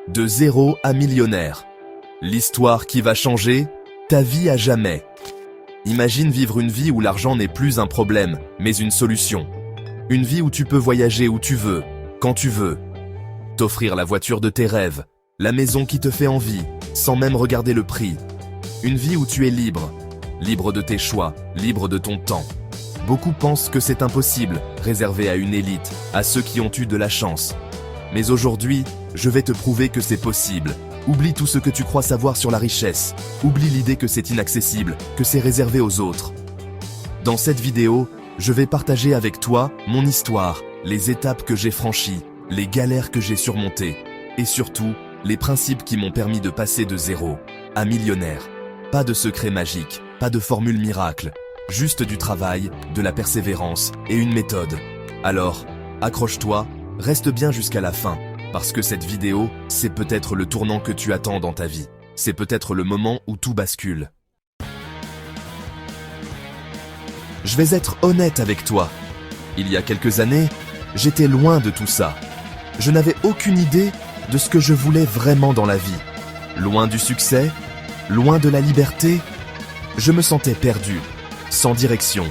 De zéro à millionnaire. L'histoire qui va changer ta vie à jamais. Imagine vivre une vie où l'argent n'est plus un problème, mais une solution. Une vie où tu peux voyager où tu veux, quand tu veux. T'offrir la voiture de tes rêves, la maison qui te fait envie, sans même regarder le prix. Une vie où tu es libre, libre de tes choix, libre de ton temps. Beaucoup pensent que c'est impossible, réservé à une élite, à ceux qui ont eu de la chance. Mais aujourd'hui, je vais te prouver que c'est possible. Oublie tout ce que tu crois savoir sur la richesse. Oublie l'idée que c'est inaccessible, que c'est réservé aux autres. Dans cette vidéo, je vais partager avec toi mon histoire, les étapes que j'ai franchies, les galères que j'ai surmontées, et surtout, les principes qui m'ont permis de passer de zéro à millionnaire. Pas de secret magique, pas de formule miracle, juste du travail, de la persévérance et une méthode. Alors, accroche-toi, reste bien jusqu'à la fin, parce que cette vidéo, c'est peut-être le tournant que tu attends dans ta vie. C'est peut-être le moment où tout bascule. Je vais être honnête avec toi. Il y a quelques années, j'étais loin de tout ça. Je n'avais aucune idée de ce que je voulais vraiment dans la vie. Loin du succès, loin de la liberté, je me sentais perdu, sans direction.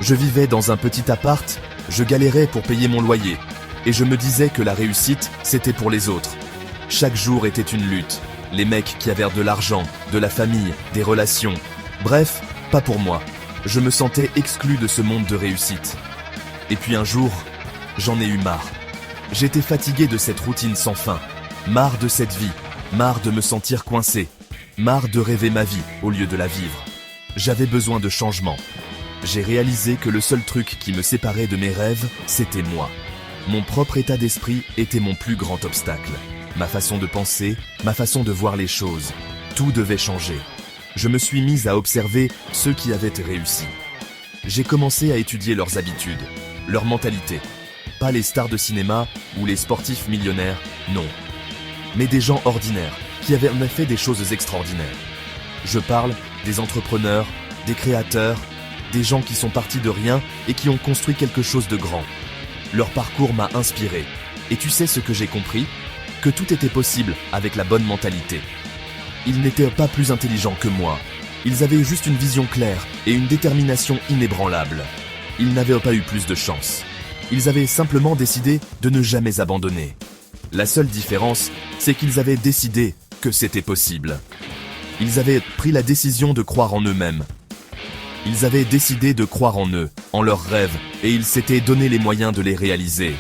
Je vivais dans un petit appart, je galérais pour payer mon loyer. Et je me disais que la réussite, c'était pour les autres. Chaque jour était une lutte. Les mecs qui avaient de l'argent, de la famille, des relations. Bref, pas pour moi. Je me sentais exclu de ce monde de réussite. Et puis un jour, j'en ai eu marre. J'étais fatigué de cette routine sans fin. Marre de cette vie. Marre de me sentir coincé. Marre de rêver ma vie au lieu de la vivre. J'avais besoin de changement. J'ai réalisé que le seul truc qui me séparait de mes rêves, c'était moi. Mon propre état d'esprit était mon plus grand obstacle. Ma façon de penser, ma façon de voir les choses. Tout devait changer. Je me suis mis à observer ceux qui avaient réussi. J'ai commencé à étudier leurs habitudes, leur mentalité. Pas les stars de cinéma ou les sportifs millionnaires, non. Mais des gens ordinaires, qui avaient en effet des choses extraordinaires. Je parle des entrepreneurs, des créateurs, des gens qui sont partis de rien et qui ont construit quelque chose de grand. Leur parcours m'a inspiré. Et tu sais ce que j'ai compris? Que tout était possible avec la bonne mentalité. Ils n'étaient pas plus intelligents que moi. Ils avaient juste une vision claire et une détermination inébranlable. Ils n'avaient pas eu plus de chance. Ils avaient simplement décidé de ne jamais abandonner. La seule différence, c'est qu'ils avaient décidé que c'était possible. Ils avaient pris la décision de croire en eux-mêmes. Ils avaient décidé de croire en eux, en leurs rêves, et ils s'étaient donné les moyens de les réaliser.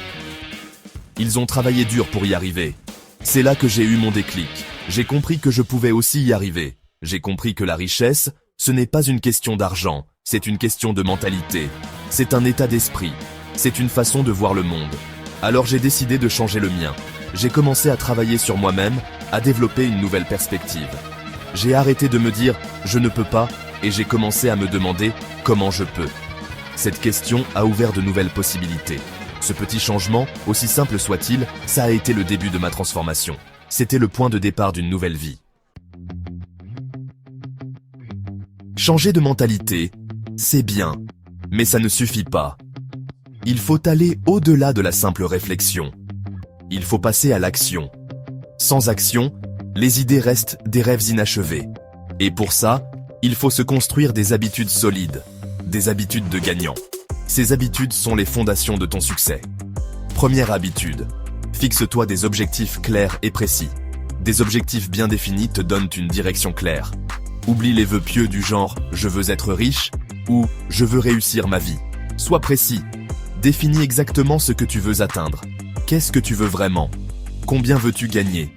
Ils ont travaillé dur pour y arriver. C'est là que j'ai eu mon déclic. J'ai compris que je pouvais aussi y arriver. J'ai compris que la richesse, ce n'est pas une question d'argent, c'est une question de mentalité. C'est un état d'esprit. C'est une façon de voir le monde. Alors j'ai décidé de changer le mien. J'ai commencé à travailler sur moi-même, à développer une nouvelle perspective. J'ai arrêté de me dire « je ne peux pas » et j'ai commencé à me demander « comment je peux ». Cette question a ouvert de nouvelles possibilités. Ce petit changement, aussi simple soit-il, ça a été le début de ma transformation. C'était le point de départ d'une nouvelle vie. Changer de mentalité, c'est bien, mais ça ne suffit pas. Il faut aller au-delà de la simple réflexion. Il faut passer à l'action. Sans action, les idées restent des rêves inachevés. Et pour ça, il faut se construire des habitudes solides, des habitudes de gagnant. Ces habitudes sont les fondations de ton succès. Première habitude, fixe-toi des objectifs clairs et précis. Des objectifs bien définis te donnent une direction claire. Oublie les vœux pieux du genre « je veux être riche » ou « je veux réussir ma vie ». Sois précis. Définis exactement ce que tu veux atteindre. Qu'est-ce que tu veux vraiment? Combien veux-tu gagner?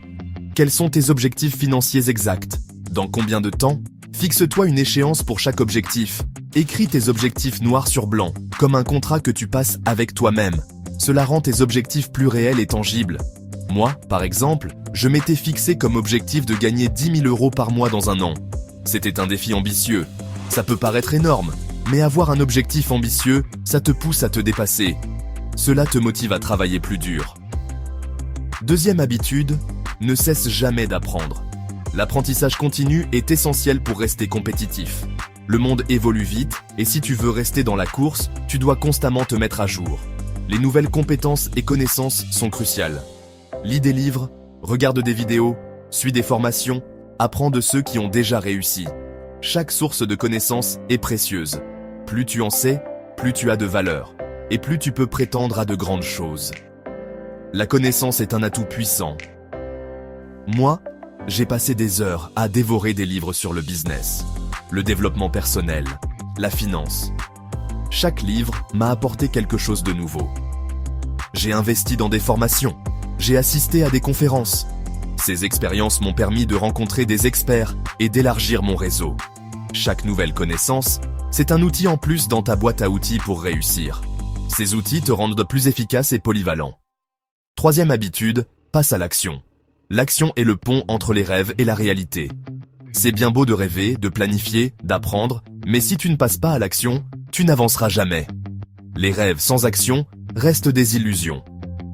Quels sont tes objectifs financiers exacts? Dans combien de temps? Fixe-toi une échéance pour chaque objectif. Écris tes objectifs noir sur blanc, comme un contrat que tu passes avec toi-même. Cela rend tes objectifs plus réels et tangibles. Moi, par exemple, je m'étais fixé comme objectif de gagner 10 000 € par mois dans un an. C'était un défi ambitieux. Ça peut paraître énorme, mais avoir un objectif ambitieux, ça te pousse à te dépasser. Cela te motive à travailler plus dur. Deuxième habitude, ne cesse jamais d'apprendre. L'apprentissage continu est essentiel pour rester compétitif. Le monde évolue vite, et si tu veux rester dans la course, tu dois constamment te mettre à jour. Les nouvelles compétences et connaissances sont cruciales. Lis des livres, Regarde des vidéos, suis des formations, apprends de ceux qui ont déjà réussi. Chaque source de connaissances est précieuse. Plus tu en sais, plus tu as de valeur, et plus tu peux prétendre à de grandes choses. La connaissance est un atout puissant. Moi, j'ai passé des heures à dévorer des livres sur le business, le développement personnel, la finance. Chaque livre m'a apporté quelque chose de nouveau. J'ai investi dans des formations, j'ai assisté à des conférences. Ces expériences m'ont permis de rencontrer des experts et d'élargir mon réseau. Chaque nouvelle connaissance, c'est un outil en plus dans ta boîte à outils pour réussir. Ces outils te rendent plus efficace et polyvalent. Troisième habitude, passe à l'action. L'action est le pont entre les rêves et la réalité. C'est bien beau de rêver, de planifier, d'apprendre, mais si tu ne passes pas à l'action, tu n'avanceras jamais. Les rêves sans action restent des illusions.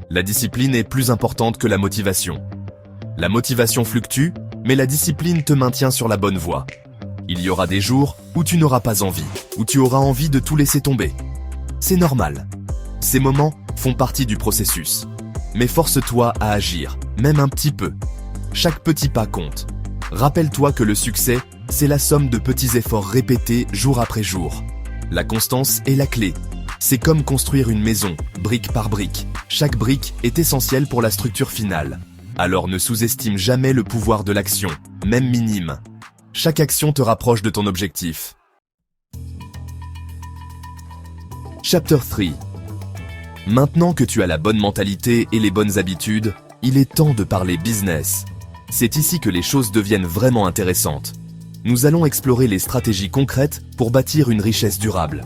La discipline est plus importante que la motivation. La motivation fluctue, mais la discipline te maintient sur la bonne voie. Il y aura des jours où tu n'auras pas envie, où tu auras envie de tout laisser tomber. C'est normal. Ces moments font partie du processus. Mais force-toi à agir, même un petit peu. Chaque petit pas compte. Rappelle-toi que le succès, c'est la somme de petits efforts répétés jour après jour. La constance est la clé. C'est comme construire une maison, brique par brique. Chaque brique est essentielle pour la structure finale. Alors ne sous-estime jamais le pouvoir de l'action, même minime. Chaque action te rapproche de ton objectif. Chapter 3. Maintenant que tu as la bonne mentalité et les bonnes habitudes, il est temps de parler business. C'est ici que les choses deviennent vraiment intéressantes. Nous allons explorer les stratégies concrètes pour bâtir une richesse durable.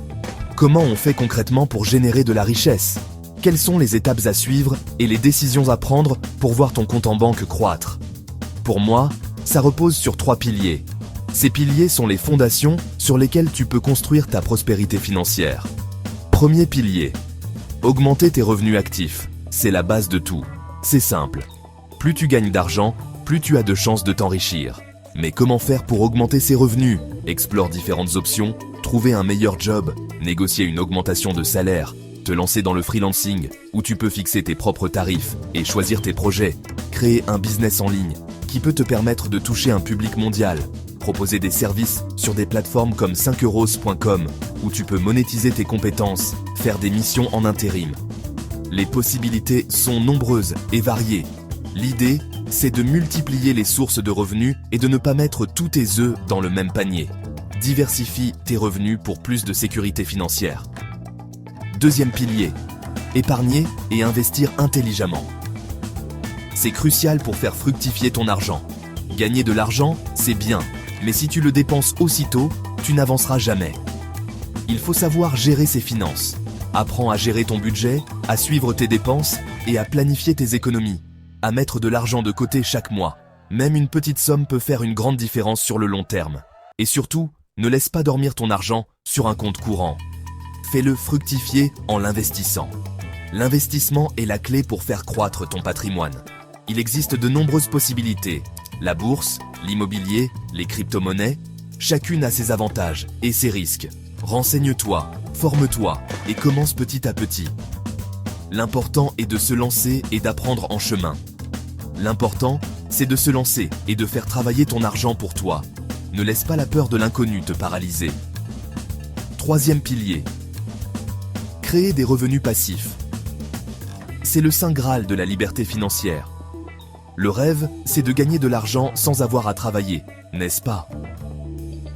Comment on fait concrètement pour générer de la richesse? Quelles sont les étapes à suivre et les décisions à prendre pour voir ton compte en banque croître? Pour moi, ça repose sur 3 piliers. Ces piliers sont les fondations sur lesquelles tu peux construire ta prospérité financière. Premier pilier. Augmenter tes revenus actifs. C'est la base de tout. C'est simple. Plus tu gagnes d'argent, plus tu as de chances de t'enrichir. Mais comment faire pour augmenter ses revenus? Explore différentes options, trouver un meilleur job, négocier une augmentation de salaire, te lancer dans le freelancing, où tu peux fixer tes propres tarifs et choisir tes projets, créer un business en ligne qui peut te permettre de toucher un public mondial, proposer des services sur des plateformes comme 5euros.com, où tu peux monétiser tes compétences, faire des missions en intérim. Les possibilités sont nombreuses et variées. L'idée, c'est de multiplier les sources de revenus et de ne pas mettre tous tes œufs dans le même panier. Diversifie tes revenus pour plus de sécurité financière. Deuxième pilier, épargner et investir intelligemment. C'est crucial pour faire fructifier ton argent. Gagner de l'argent, c'est bien, mais si tu le dépenses aussitôt, tu n'avanceras jamais. Il faut savoir gérer ses finances. Apprends à gérer ton budget, à suivre tes dépenses et à planifier tes économies, à mettre de l'argent de côté chaque mois. Même une petite somme peut faire une grande différence sur le long terme. Et surtout, ne laisse pas dormir ton argent sur un compte courant. Fais-le fructifier en l'investissant. L'investissement est la clé pour faire croître ton patrimoine. Il existe de nombreuses possibilités. La bourse, l'immobilier, les crypto-monnaies, chacune a ses avantages et ses risques. Renseigne-toi, forme-toi et commence petit à petit. L'important est de se lancer et d'apprendre en chemin. L'important, c'est de se lancer et de faire travailler ton argent pour toi. Ne laisse pas la peur de l'inconnu te paralyser. Troisième pilier. Créer des revenus passifs. C'est le saint graal de la liberté financière. Le rêve, c'est de gagner de l'argent sans avoir à travailler, n'est-ce pas?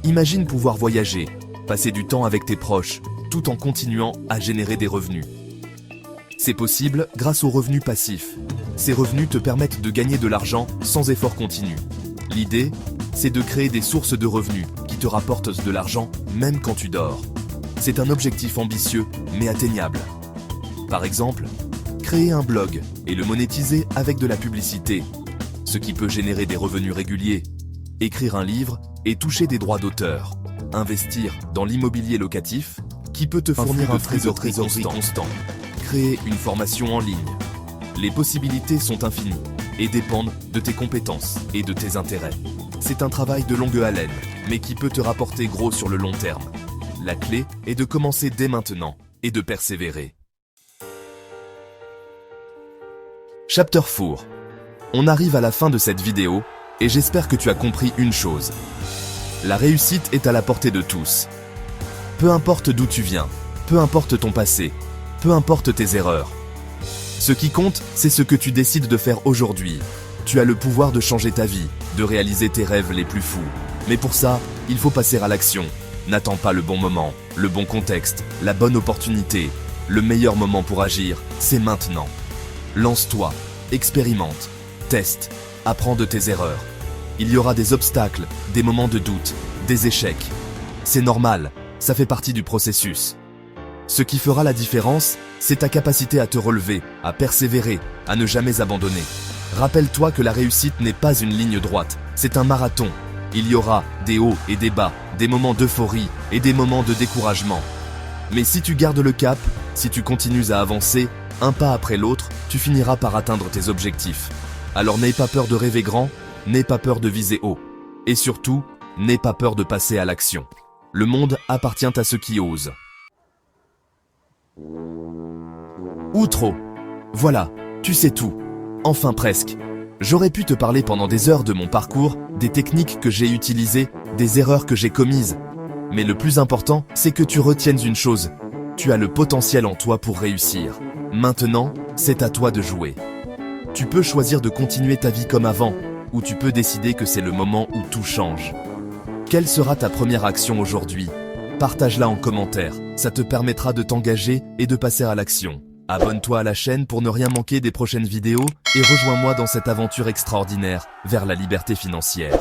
Imagine pouvoir voyager, passer du temps avec tes proches, tout en continuant à générer des revenus. C'est possible grâce aux revenus passifs. Ces revenus te permettent de gagner de l'argent sans effort continu. L'idée, c'est de créer des sources de revenus qui te rapportent de l'argent même quand tu dors. C'est un objectif ambitieux, mais atteignable. Par exemple, créer un blog et le monétiser avec de la publicité, ce qui peut générer des revenus réguliers. Écrire un livre et toucher des droits d'auteur. Investir dans l'immobilier locatif, qui peut te fournir un trésorerie constant. Créer une formation en ligne. Les possibilités sont infinies et dépendent de tes compétences et de tes intérêts. C'est un travail de longue haleine, mais qui peut te rapporter gros sur le long terme. La clé est de commencer dès maintenant et de persévérer. Chapter 4. On arrive à la fin de cette vidéo et j'espère que tu as compris une chose. La réussite est à la portée de tous. Peu importe d'où tu viens, peu importe ton passé, peu importe tes erreurs. Ce qui compte, c'est ce que tu décides de faire aujourd'hui. Tu as le pouvoir de changer ta vie, de réaliser tes rêves les plus fous. Mais pour ça, il faut passer à l'action. N'attends pas le bon moment, le bon contexte, la bonne opportunité. Le meilleur moment pour agir, c'est maintenant. Lance-toi, expérimente, teste, apprends de tes erreurs. Il y aura des obstacles, des moments de doute, des échecs. C'est normal, ça fait partie du processus. Ce qui fera la différence, c'est ta capacité à te relever, à persévérer, à ne jamais abandonner. Rappelle-toi que la réussite n'est pas une ligne droite, c'est un marathon. Il y aura des hauts et des bas, des moments d'euphorie et des moments de découragement. Mais si tu gardes le cap, si tu continues à avancer, un pas après l'autre, tu finiras par atteindre tes objectifs. Alors n'aie pas peur de rêver grand, n'aie pas peur de viser haut. Et surtout, n'aie pas peur de passer à l'action. Le monde appartient à ceux qui osent. Outro. Voilà, tu sais tout. Enfin presque. J'aurais pu te parler pendant des heures de mon parcours, des techniques que j'ai utilisées, des erreurs que j'ai commises. Mais le plus important, c'est que tu retiennes une chose. Tu as le potentiel en toi pour réussir. Maintenant, c'est à toi de jouer. Tu peux choisir de continuer ta vie comme avant, ou tu peux décider que c'est le moment où tout change. Quelle sera ta première action aujourd'hui ? Partage-la en commentaire, ça te permettra de t'engager et de passer à l'action. Abonne-toi à la chaîne pour ne rien manquer des prochaines vidéos et rejoins-moi dans cette aventure extraordinaire vers la liberté financière.